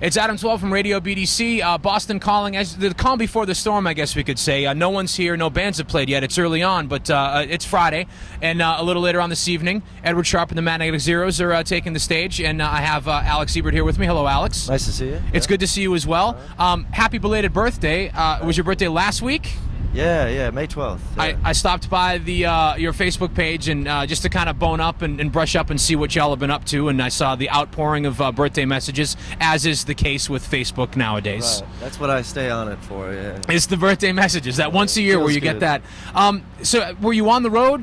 It's Adam 12 from Radio BDC, Boston calling. As the calm before the storm, I guess we could say. No one's here, no bands have played yet. It's early on, but it's Friday. And a little later on this evening, Edward Sharpe and the Magnetic Zeros are taking the stage. And I have Alex Ebert here with me. Hello, Alex. Nice to see you. It's good to see you as well. Happy belated birthday. Was your birthday last week? Yeah, May 12th. Yeah. I stopped by the your Facebook page and just to kind of bone up and brush up and see what y'all have been up to, and I saw the outpouring of birthday messages, as is the case with Facebook nowadays. Right. That's what I stay on it for, yeah. It's the birthday messages, that once a year where you good. get that. So were you on the road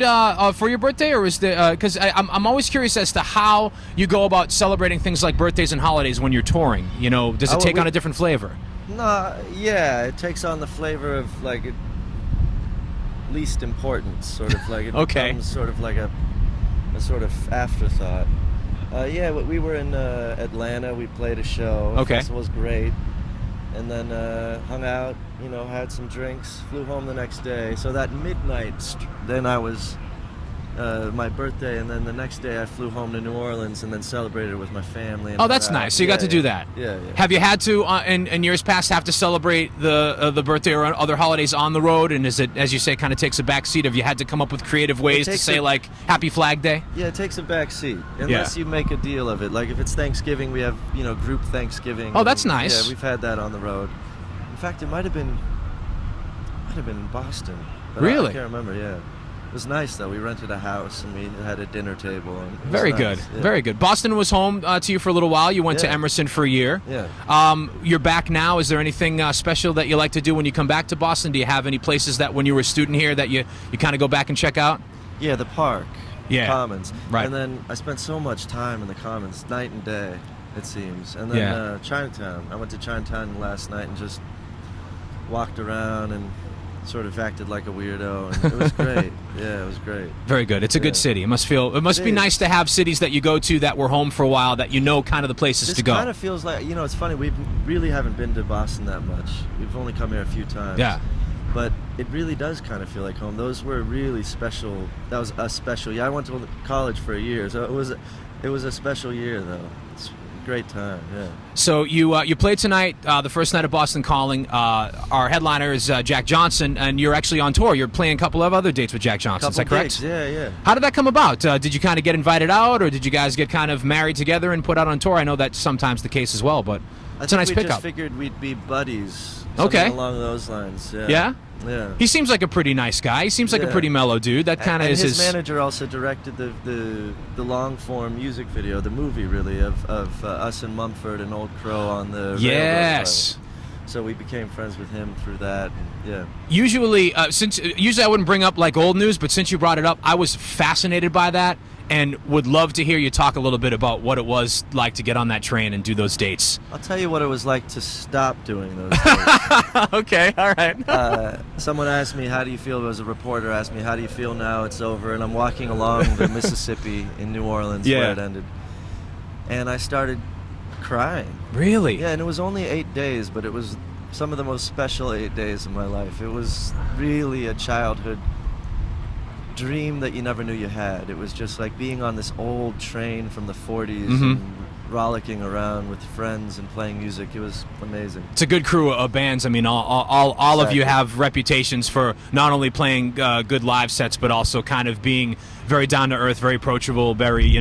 for your birthday, or was the because I'm always curious as to how you go about celebrating things like birthdays and holidays when you're touring. You know, does it take on a different flavor? No, yeah, it takes on the flavor of like least importance, sort of like it becomes sort of like a sort of afterthought. Yeah, we were in Atlanta. We played a show. The festival was great, and then hung out. You know, had some drinks. Flew home the next day. So that midnight, then I was my birthday, and then the next day I flew home to New Orleans and then celebrated with my family. And that's nice. So you got to do that. Yeah. Have you had to, in years past, have to celebrate the birthday or other holidays on the road? And is it, as you say, kind of takes a back seat? Have you had to come up with creative ways to say, like, Happy Flag Day? Yeah, it takes a back seat, unless you make a deal of it. Like, if it's Thanksgiving, we have, group Thanksgiving. Oh, that's nice. Yeah, we've had that on the road. In fact, it might have been in Boston. But really? I can't remember, yeah. It was nice, though. We rented a house, and we had a dinner table. And Very nice. good. Yeah. Very good. Boston was home to you for a little while. You went to Emerson for a year. Yeah. You're back now. Is there anything special that you like to do when you come back to Boston? Do you have any places that when you were a student here that you kind of go back and check out? Yeah, the park. Yeah. The Commons. Right. And then I spent so much time in the Commons, night and day, it seems. And then Chinatown. I went to Chinatown last night and just walked around and sort of acted like a weirdo, and it was great. Yeah, it was great. Very good. It's a good city. It must be nice to have cities that you go to that were home for a while, that you know kind of the places to go. This kind of feels like, it's funny, we really haven't been to Boston that much. We've only come here a few times. Yeah. But it really does kind of feel like home. Those were really special. That was a special year. I went to college for a year, so it was a special year, though. It's a great time, yeah. So you played tonight, the first night of Boston Calling. Our headliner is Jack Johnson, and you're actually on tour. You're playing a couple of other dates with Jack Johnson. Is that correct? Gigs, yeah. How did that come about? Did you kind of get invited out, or did you guys get kind of married together and put out on tour? I know that's sometimes the case as well, but it's a nice pickup. We just figured we'd be buddies. Okay. Along those lines. Yeah. Yeah? Yeah. He seems like a pretty nice guy. He seems like a pretty mellow dude. That kind of is his manager also directed the long form music video, the movie really of us and Mumford and Old Crow on the railroad. So we became friends with him through that. Yeah. Usually I wouldn't bring up like old news, but since you brought it up, I was fascinated by that and would love to hear you talk a little bit about what it was like to get on that train and do those dates. I'll tell you what it was like to stop doing those dates. Okay, all right. Someone asked me, how do you feel, as a reporter asked me, how do you feel now it's over? And I'm walking along the Mississippi in New Orleans where it ended. And I started crying. Really? Yeah, and it was only 8 days, but it was some of the most special 8 days of my life. It was really a childhood dream that you never knew you had. It was just like being on this old train from the 40s and rollicking around with friends and playing music. It was amazing. It's a good crew of bands. I mean, all of you have reputations for not only playing good live sets, but also kind of being very down to earth, very approachable, very,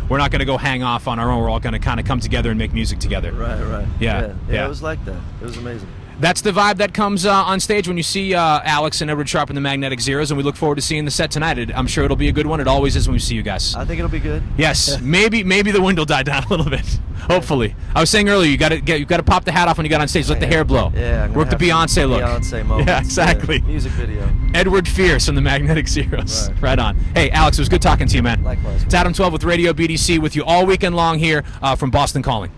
we're not going to go hang off on our own. We're all going to kind of come together and make music together. Right. Yeah. It was like that. It was amazing. That's the vibe that comes on stage when you see Alex and Edward Sharpe and the Magnetic Zeros, and we look forward to seeing the set tonight. I'm sure it'll be a good one. It always is when we see you guys. I think it'll be good. Yes, maybe the wind will die down a little bit. Hopefully. I was saying earlier, you got to pop the hat off when you get on stage. Let the hair blow. Yeah, work the Beyonce look. Beyonce moment. Yeah, exactly. Yeah, music video. Edward Fierce from the Magnetic Zeros. Right on. Hey, Alex, it was good talking to you, man. Likewise. It's Adam 12 with Radio BDC with you all weekend long here from Boston Calling.